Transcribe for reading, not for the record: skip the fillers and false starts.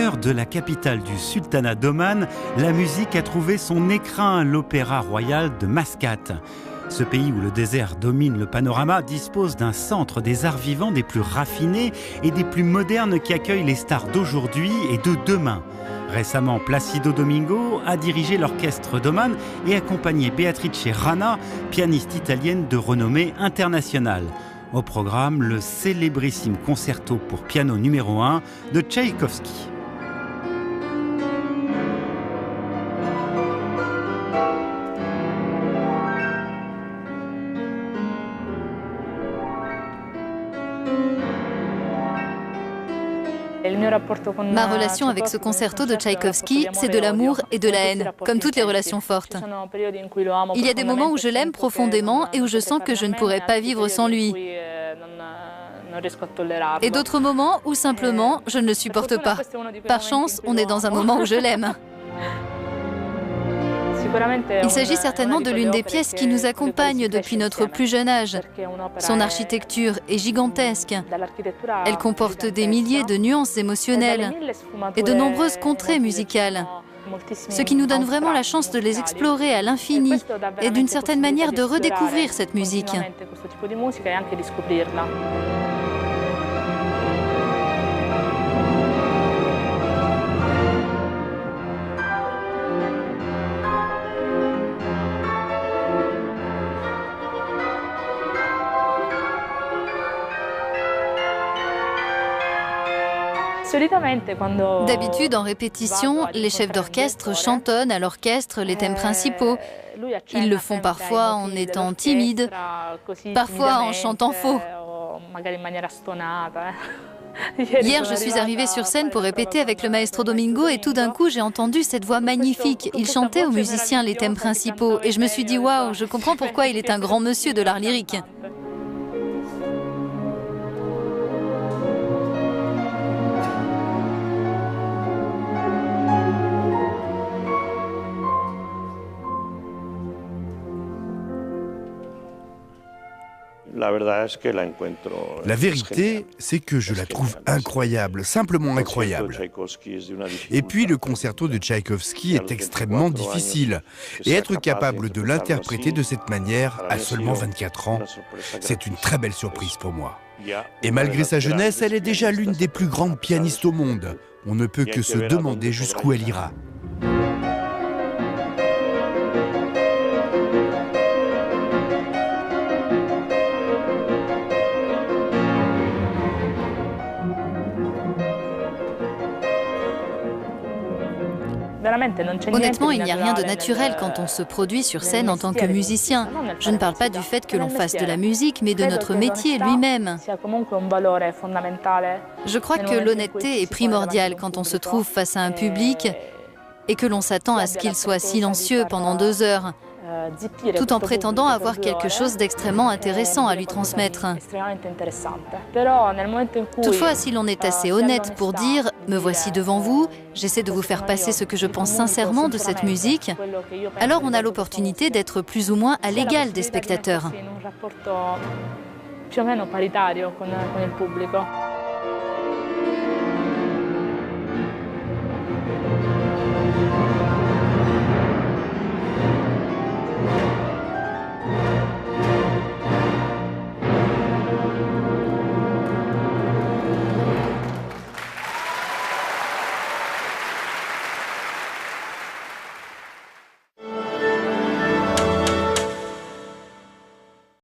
cœur de la capitale du sultanat d'Oman, la musique a trouvé son écrin, l'Opéra Royal de Mascate. Ce pays où le désert domine le panorama dispose d'un centre des arts vivants des plus raffinés et des plus modernes qui accueille les stars d'aujourd'hui et de demain. Récemment, Placido Domingo a dirigé l'orchestre d'Oman et accompagné Beatrice Rana, pianiste italienne de renommée internationale. Au programme, le célébrissime concerto pour piano numéro 1 de Tchaïkovski. Ma relation avec ce concerto de Tchaïkovski, c'est de l'amour et de la haine, comme toutes les relations fortes. Il y a des moments où je l'aime profondément et où je sens que je ne pourrais pas vivre sans lui. Et d'autres moments où simplement je ne le supporte pas. Par chance, on est dans un moment où je l'aime. Il s'agit certainement de l'une des pièces qui nous accompagne depuis notre plus jeune âge. Son architecture est gigantesque. Elle comporte des milliers de nuances émotionnelles et de nombreuses contrées musicales. Ce qui nous donne vraiment la chance de les explorer à l'infini et d'une certaine manière de redécouvrir cette musique. D'habitude, en répétition, les chefs d'orchestre chantonnent à l'orchestre les thèmes principaux. Ils le font parfois en étant timides, parfois en chantant faux. Hier, je suis arrivée sur scène pour répéter avec le maestro Domingo et tout d'un coup, j'ai entendu cette voix magnifique. Il chantait aux musiciens les thèmes principaux et je me suis dit « Waouh, je comprends pourquoi il est un grand monsieur de l'art lyrique ». La vérité, c'est que je la trouve incroyable, simplement incroyable. Et puis le concerto de Tchaïkovski est extrêmement difficile. Et être capable de l'interpréter de cette manière à seulement 24 ans, c'est une très belle surprise pour moi. Et malgré sa jeunesse, elle est déjà l'une des plus grandes pianistes au monde. On ne peut que se demander jusqu'où elle ira. Honnêtement, il n'y a rien de naturel quand on se produit sur scène en tant que musicien. Je ne parle pas du fait que l'on fasse de la musique, mais de notre métier lui-même. Je crois que l'honnêteté est primordiale quand on se trouve face à un public et que l'on s'attend à ce qu'il soit silencieux pendant 2 heures, tout en prétendant avoir quelque chose d'extrêmement intéressant à lui transmettre. Toutefois, si l'on est assez honnête pour dire « me voici devant vous, j'essaie de vous faire passer ce que je pense sincèrement de cette musique », alors on a l'opportunité d'être plus ou moins à l'égal des spectateurs.